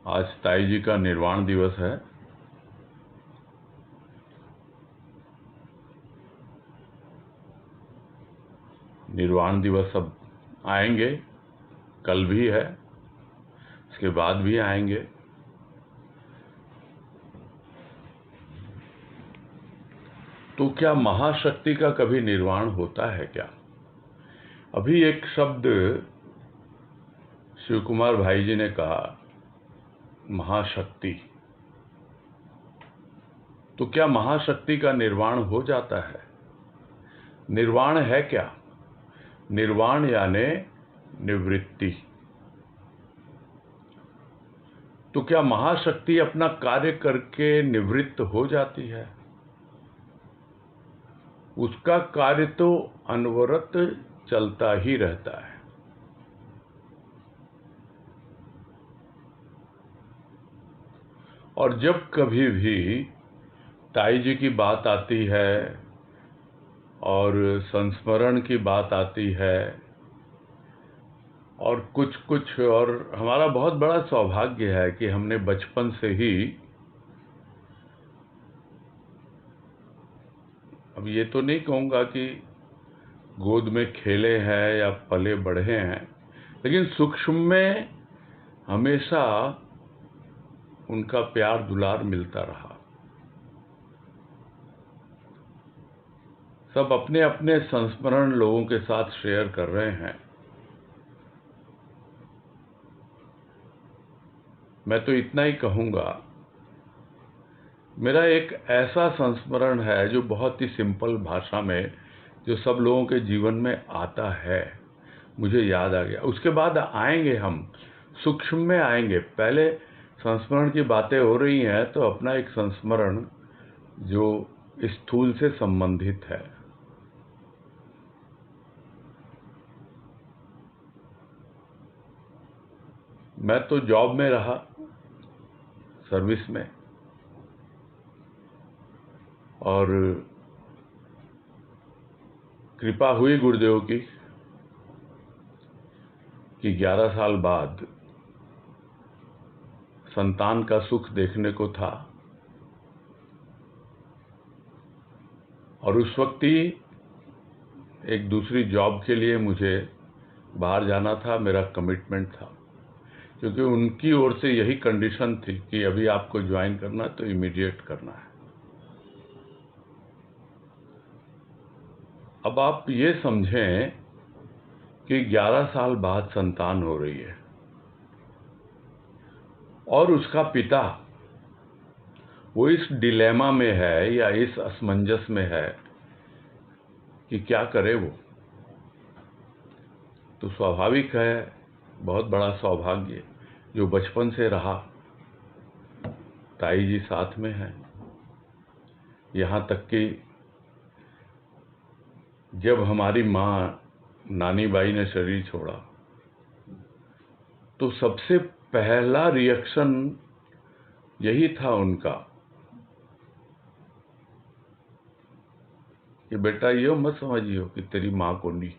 आज ताई जी का निर्वाण दिवस है। निर्वाण दिवस अब आएंगे, कल भी है, इसके बाद भी आएंगे। तो क्या महाशक्ति का कभी निर्वाण होता है क्या? अभी एक शब्द शिव कुमार भाई जी ने कहा, महाशक्ति। तो क्या महाशक्ति का निर्वाण हो जाता है? निर्वाण है क्या? निर्वाण यानी निवृत्ति। तो क्या महाशक्ति अपना कार्य करके निवृत्त हो जाती है? उसका कार्य तो अनवरत चलता ही रहता है। और जब कभी भी ताई जी की बात आती है और संस्मरण की बात आती है और कुछ और हमारा बहुत बड़ा सौभाग्य है कि हमने बचपन से ही, अब ये तो नहीं कहूँगा कि गोद में खेले हैं या पले बढ़े हैं, लेकिन सूक्ष्म में हमेशा उनका प्यार दुलार मिलता रहा। सब अपने अपने संस्मरण लोगों के साथ शेयर कर रहे हैं। मैं तो इतना ही कहूँगा, मेरा एक ऐसा संस्मरण है जो बहुत ही सिंपल भाषा में, जो सब लोगों के जीवन में आता है, मुझे याद आ गया। उसके बाद आएंगे हम सूक्ष्म में आएंगे। पहले संस्मरण की बातें हो रही हैं तो अपना एक संस्मरण जो स्थूल से संबंधित है। मैं तो जॉब में रहा, सर्विस में, और कृपा हुई गुरुदेव की कि 11 साल बाद संतान का सुख देखने को था। और उस वक्त ही एक दूसरी जॉब के लिए मुझे बाहर जाना था, मेरा कमिटमेंट था, क्योंकि उनकी ओर से यही कंडीशन थी कि अभी आपको ज्वाइन करना तो इमीडिएट करना है। अब आप ये समझें कि 11 साल बाद संतान हो रही है और उसका पिता वो इस डिलेमा में है या इस असमंजस में है कि क्या करे वो। तो स्वाभाविक है, बहुत बड़ा सौभाग्य जो बचपन से रहा, ताई जी साथ में है, यहाँ तक कि जब हमारी माँ नानी बाई ने शरीर छोड़ा तो सबसे पहला रिएक्शन यही था उनका कि बेटा ये मत समझियो कि तेरी माँ को नहीं।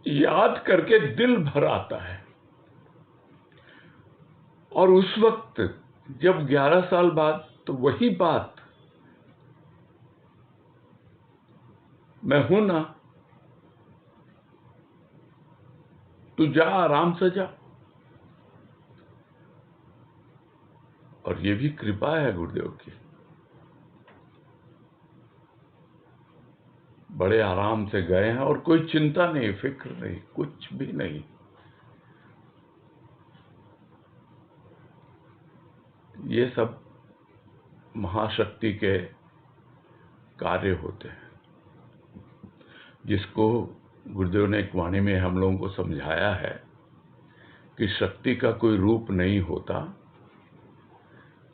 याद करके दिल भर आता है। और उस वक्त जब 11 साल बाद, तो वही बात, मैं हूं ना, तू जा, आराम से जा। और ये भी कृपा है गुरुदेव की। बड़े आराम से गए हैं और कोई चिंता नहीं, फिक्र नहीं, कुछ भी नहीं। ये सब महाशक्ति के कार्य होते हैं, जिसको गुरुदेव ने एक वाणी में हम लोगों को समझाया है कि शक्ति का कोई रूप नहीं होता,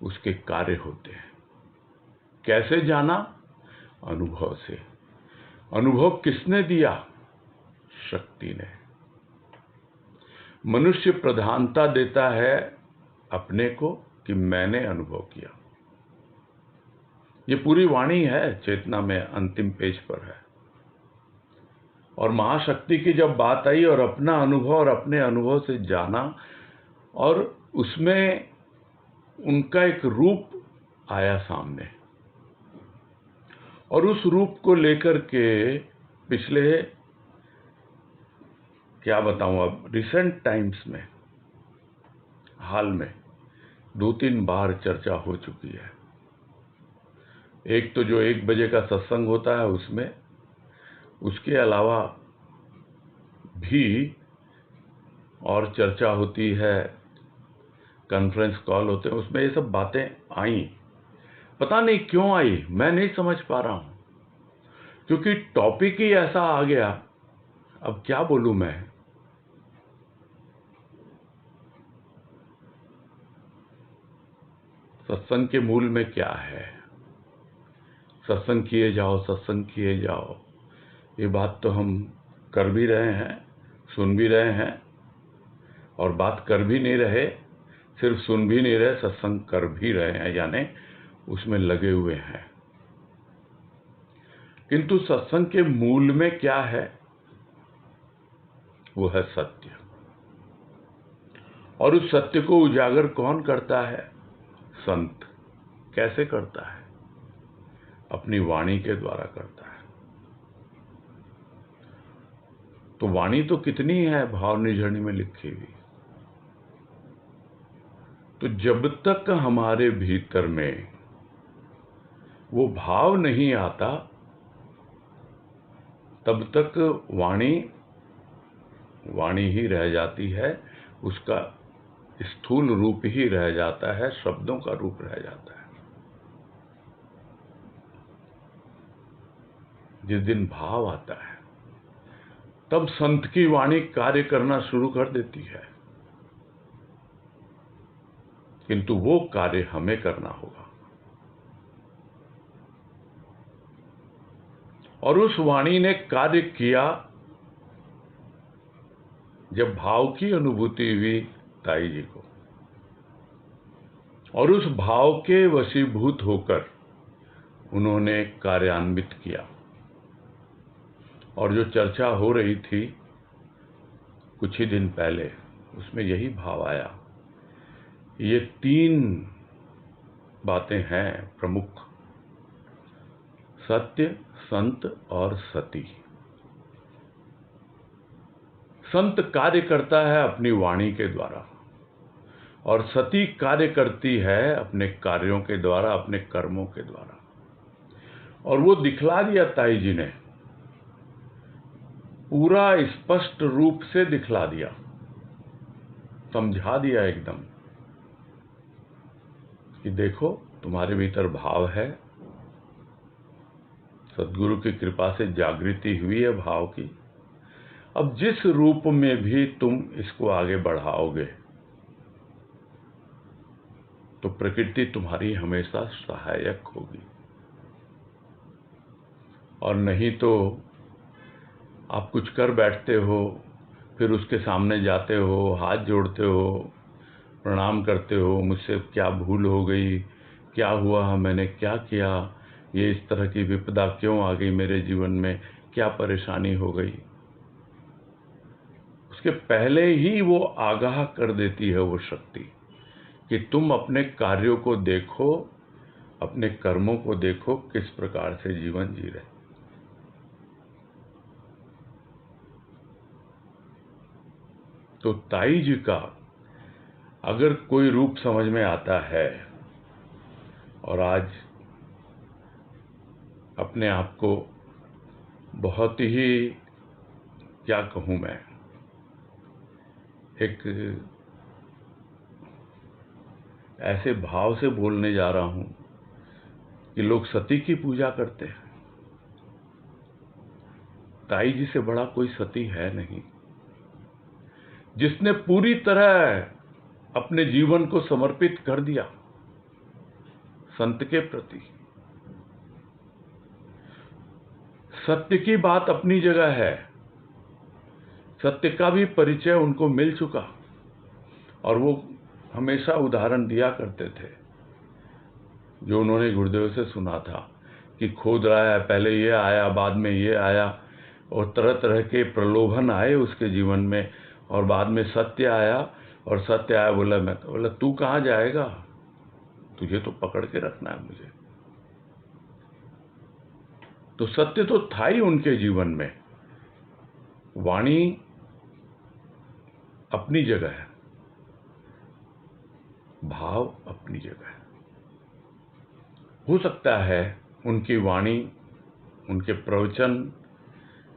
उसके कार्य होते हैं। कैसे जाना? अनुभव से। अनुभव किसने दिया? शक्ति ने। मनुष्य प्रधानता देता है अपने को कि मैंने अनुभव किया। ये पूरी वाणी है, चेतना में अंतिम पेज पर है। और महाशक्ति की जब बात आई और अपना अनुभव और अपने अनुभव से जाना, और उसमें उनका एक रूप आया सामने, और उस रूप को लेकर के पिछले, क्या बताऊं, अब रिसेंट टाइम्स में, हाल में 2-3 बार चर्चा हो चुकी है। एक तो जो 1 बजे का सत्संग होता है उसमें, उसके अलावा भी और चर्चा होती है, कॉन्फ्रेंस कॉल होते हैं, उसमें ये सब बातें आई। पता नहीं क्यों आई, मैं नहीं समझ पा रहा हूं, क्योंकि टॉपिक ही ऐसा आ गया। अब क्या बोलूं मैं। सत्संग के मूल में क्या है? सत्संग किए जाओ, सत्संग किए जाओ, ये बात तो हम कर भी रहे हैं, सुन भी रहे हैं, और बात कर भी नहीं रहे, सिर्फ सुन भी नहीं रहे, सत्संग कर भी रहे हैं, यानी उसमें लगे हुए हैं। किंतु सत्संग के मूल में क्या है? वो है सत्य। और उस सत्य को उजागर कौन करता है? संत। कैसे करता है? अपनी वाणी के द्वारा करता है। तो वाणी तो कितनी है भाव निझरनी में लिखी हुई। तो जब तक हमारे भीतर में वो भाव नहीं आता, तब तक वाणी वाणी ही रह जाती है, उसका स्थूल रूप ही रह जाता है, शब्दों का रूप रह जाता है। जिस दिन भाव आता है, तब संत की वाणी कार्य करना शुरू कर देती है, किंतु वो कार्य हमें करना होगा। और उस वाणी ने कार्य किया जब भाव की अनुभूति हुई ताई जी को, और उस भाव के वशीभूत होकर उन्होंने कार्यान्वित किया। और जो चर्चा हो रही थी कुछ ही दिन पहले, उसमें यही भाव आया। ये 3 बातें हैं प्रमुख: सत्य, संत और सती। संत कार्य करता है अपनी वाणी के द्वारा, और सती कार्य करती है अपने कार्यों के द्वारा, अपने कर्मों के द्वारा। और वो दिखला दिया ताई जी ने, पूरा स्पष्ट रूप से दिखला दिया, समझा दिया एकदम कि देखो तुम्हारे भीतर भाव है, सद्गुरु की कृपा से जागृति हुई है भाव की। अब जिस रूप में भी तुम इसको आगे बढ़ाओगे, तो प्रकृति तुम्हारी हमेशा सहायक होगी, और नहीं तो आप कुछ कर बैठते हो, फिर उसके सामने जाते हो, हाथ जोड़ते हो, प्रणाम करते हो, मुझसे क्या भूल हो गई, क्या हुआ, मैंने क्या किया, ये इस तरह की विपदा क्यों आ गई मेरे जीवन में, क्या परेशानी हो गई। उसके पहले ही वो आगाह कर देती है वो शक्ति कि तुम अपने कार्यों को देखो, अपने कर्मों को देखो, किस प्रकार से जीवन जी रहे। तो ताई जी का अगर कोई रूप समझ में आता है, और आज अपने आप को बहुत ही, क्या कहूँ मैं, एक ऐसे भाव से बोलने जा रहा हूँ कि लोग सती की पूजा करते हैं। ताई जी से बड़ा कोई सती है नहीं, जिसने पूरी तरह अपने जीवन को समर्पित कर दिया संत के प्रति। सत्य की बात अपनी जगह है, सत्य का भी परिचय उनको मिल चुका, और वो हमेशा उदाहरण दिया करते थे जो उन्होंने गुरुदेव से सुना था कि खोद रहा है, पहले ये आया, बाद में ये आया, और तरह तरह के प्रलोभन आए उसके जीवन में, और बाद में सत्य आया, और सत्य आया, बोला तू कहाँ जाएगा, तुझे तो पकड़ के रखना है मुझे। तो सत्य तो था ही उनके जीवन में। वाणी अपनी जगह है, भाव अपनी जगह है। हो सकता है उनकी वाणी, उनके प्रवचन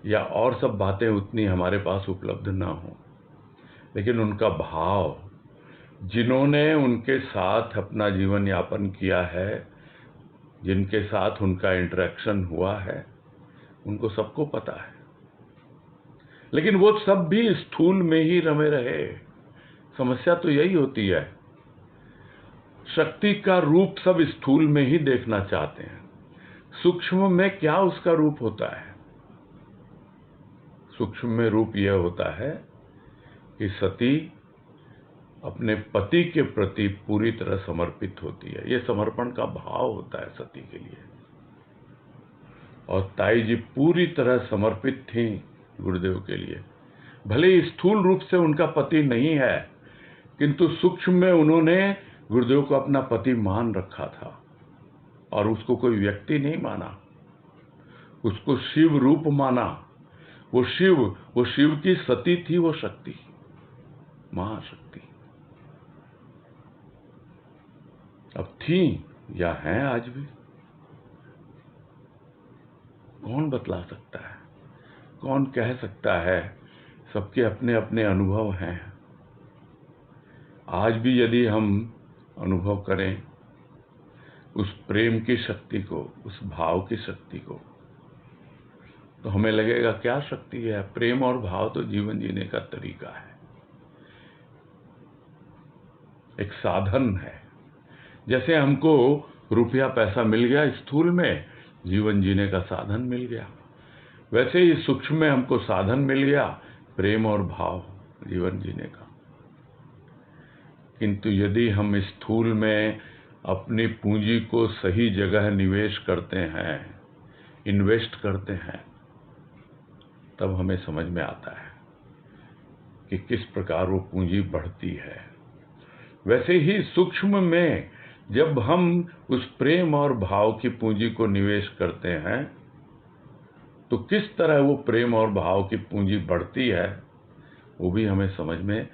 या और सब बातें उतनी हमारे पास उपलब्ध ना हो, लेकिन उनका भाव, जिन्होंने उनके साथ अपना जीवन यापन किया है, जिनके साथ उनका इंटरेक्शन हुआ है, उनको सबको पता है। लेकिन वो सब भी स्थूल में ही रमे रहे। समस्या तो यही होती है, शक्ति का रूप सब स्थूल में ही देखना चाहते हैं। सूक्ष्म में क्या उसका रूप होता है? सूक्ष्म में रूप यह होता है कि सती अपने पति के प्रति पूरी तरह समर्पित होती है। यह समर्पण का भाव होता है सती के लिए। और ताई जी पूरी तरह समर्पित थी गुरुदेव के लिए। भले ही स्थूल रूप से उनका पति नहीं है, किंतु सूक्ष्म में उन्होंने गुरुदेव को अपना पति मान रखा था, और उसको कोई व्यक्ति नहीं माना, उसको शिव रूप माना। वो शिव की सती थी, वो शक्ति, महाशक्ति। अब थी या हैं आज भी, कौन बतला सकता है, कौन कह सकता है? सबके अपने अपने अनुभव हैं। आज भी यदि हम अनुभव करें उस प्रेम की शक्ति को, उस भाव की शक्ति को, तो हमें लगेगा क्या शक्ति है। प्रेम और भाव तो जीवन जीने का तरीका है, एक साधन है। जैसे हमको रुपया पैसा मिल गया स्थूल में, जीवन जीने का साधन मिल गया, वैसे ही सूक्ष्म में हमको साधन मिल गया, प्रेम और भाव जीवन जीने का। किंतु यदि हम स्थूल में अपनी पूंजी को सही जगह निवेश करते हैं, इन्वेस्ट करते हैं, तब हमें समझ में आता है कि किस प्रकार वो पूंजी बढ़ती है। वैसे ही सूक्ष्म में जब हम उस प्रेम और भाव की पूंजी को निवेश करते हैं, तो किस तरह वो प्रेम और भाव की पूंजी बढ़ती है, वो भी हमें समझ में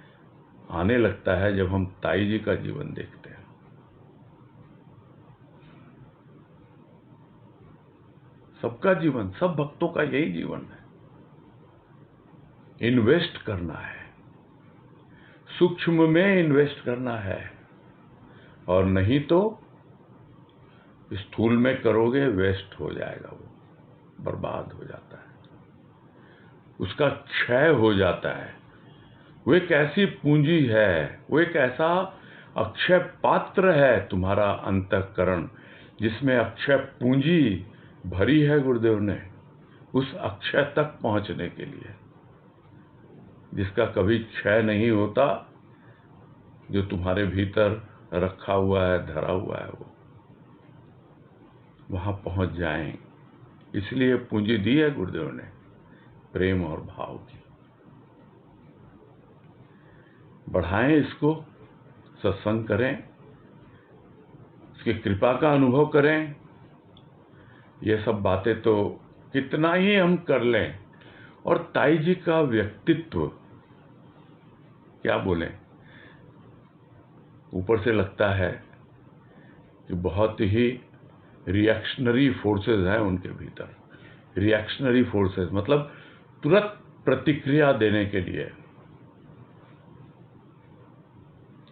आने लगता है जब हम ताई जी का जीवन देखते हैं। सबका जीवन, सब भक्तों का यही जीवन है, इन्वेस्ट करना है, सूक्ष्म में इन्वेस्ट करना है। और नहीं तो स्थूल में करोगे, वेस्ट हो जाएगा, वो बर्बाद हो जाता है, उसका क्षय हो जाता है। वो एक ऐसी पूंजी है, वो एक ऐसा अक्षय पात्र है तुम्हारा अंतःकरण, जिसमें अक्षय पूंजी भरी है गुरुदेव ने, उस अक्षय तक पहुंचने के लिए, जिसका कभी क्षय नहीं होता, जो तुम्हारे भीतर रखा हुआ है, धरा हुआ है, वो वहां पहुंच जाएं। इसलिए पूंजी दी है गुरुदेव ने, प्रेम और भाव की। बढ़ाएं इसको, सत्संग करें, उसकी कृपा का अनुभव करें। ये सब बातें तो कितना ही हम कर लें। और ताई जी का व्यक्तित्व क्या बोलें, ऊपर से लगता है कि बहुत ही रिएक्शनरी फोर्सेस हैं उनके भीतर। रिएक्शनरी फोर्सेस मतलब तुरंत प्रतिक्रिया देने के लिए।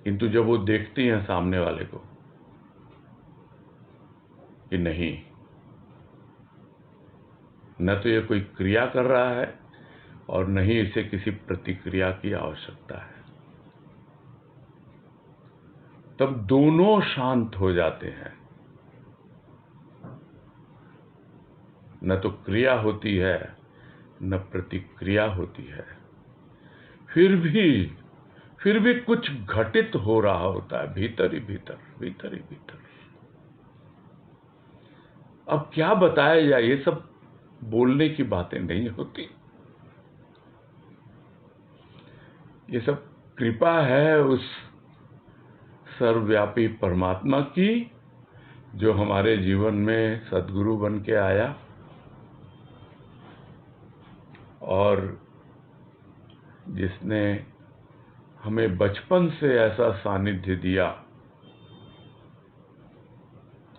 किंतु जब वो देखती हैं सामने वाले को कि नहीं, न तो ये कोई क्रिया कर रहा है और न ही इसे किसी प्रतिक्रिया की आवश्यकता है, तब दोनों शांत हो जाते हैं। न तो क्रिया होती है, न प्रतिक्रिया होती है। फिर भी कुछ घटित हो रहा होता है भीतर ही भीतर, भीतर ही भीतर। अब क्या बताया जाए, ये सब बोलने की बातें नहीं होती। ये सब कृपा है उस सर्वव्यापी परमात्मा की जो हमारे जीवन में सद्गुरु बन के आया और जिसने हमें बचपन से ऐसा सानिध्य दिया।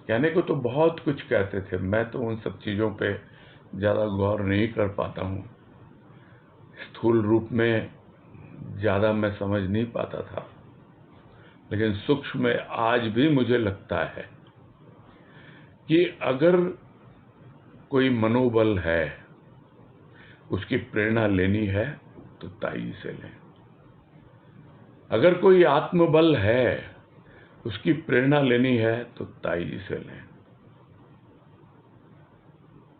कहने को तो बहुत कुछ कहते थे, मैं तो उन सब चीज़ों पे ज़्यादा गौर नहीं कर पाता हूँ। स्थूल रूप में ज़्यादा मैं समझ नहीं पाता था, लेकिन सूक्ष्म में आज भी मुझे लगता है कि अगर कोई मनोबल है, उसकी प्रेरणा लेनी है तो ताई से लें। अगर कोई आत्मबल है, उसकी प्रेरणा लेनी है तो ताई से लें।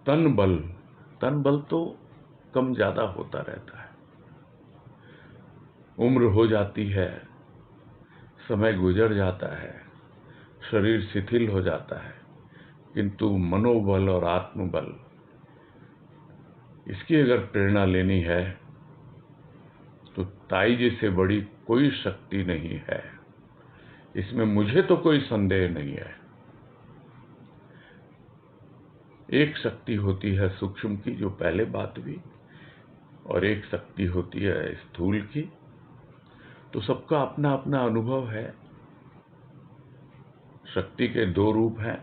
तन बल तो कम ज़्यादा होता रहता है, उम्र हो जाती है, समय गुजर जाता है, शरीर शिथिल हो जाता है, किंतु मनोबल और आत्मबल, इसकी अगर प्रेरणा लेनी है तो ताई जी से बड़ी कोई शक्ति नहीं है। इसमें मुझे तो कोई संदेह नहीं है। एक शक्ति होती है सूक्ष्म की, जो पहले बात हुई, और एक शक्ति होती है स्थूल की। तो सबका अपना अपना अनुभव है। शक्ति के दो रूप हैं,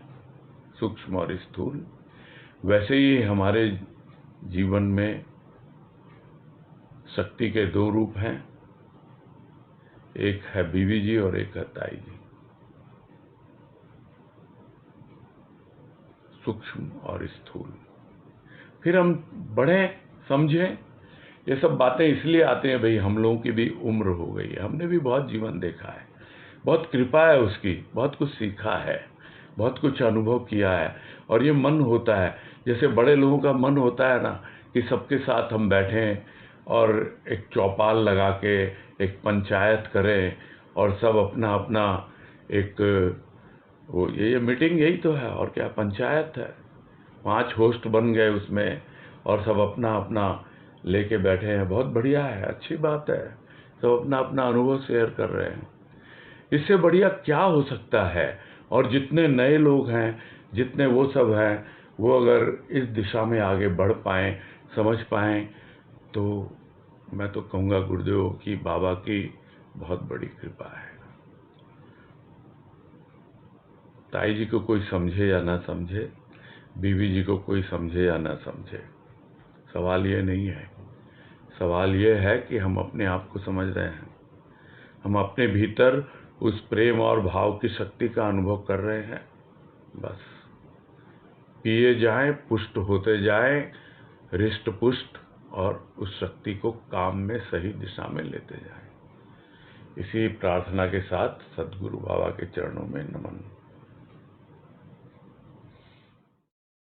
सूक्ष्म और स्थूल। वैसे ही हमारे जीवन में शक्ति के दो रूप हैं, एक है बीवी जी और एक है ताई जी। सूक्ष्म और स्थूल। फिर हम बढ़े, समझें। ये सब बातें इसलिए आते हैं, भाई हम लोगों की भी उम्र हो गई है, हमने भी बहुत जीवन देखा है, बहुत कृपा है उसकी, बहुत कुछ सीखा है, बहुत कुछ अनुभव किया है। और ये मन होता है, जैसे बड़े लोगों का मन होता है ना, कि सबके साथ हम बैठें और एक चौपाल लगा के एक पंचायत करें और सब अपना अपना एक वो ये मीटिंग यही तो है, और क्या पंचायत है। 5 होस्ट बन गए उसमें और सब अपना अपना लेके बैठे हैं। बहुत बढ़िया है, अच्छी बात है, सब अपना अपना अनुभव शेयर कर रहे हैं। इससे बढ़िया क्या हो सकता है। और जितने नए लोग हैं, जितने वो सब हैं, वो अगर इस दिशा में आगे बढ़ पाएँ, समझ पाएँ, तो मैं तो कहूँगा गुरुदेव की, बाबा की बहुत बड़ी कृपा है। ताई जी को कोई समझे या ना समझे, बीवी जी को कोई समझे या ना समझे, सवाल ये नहीं है। सवाल ये है कि हम अपने आप को समझ रहे हैं, हम अपने भीतर उस प्रेम और भाव की शक्ति का अनुभव कर रहे हैं। बस पिए जाएं, पुष्ट होते जाएं, हृष्ट पुष्ट, और उस शक्ति को काम में सही दिशा में लेते जाएं। इसी प्रार्थना के साथ सद्गुरु बाबा के चरणों में नमन।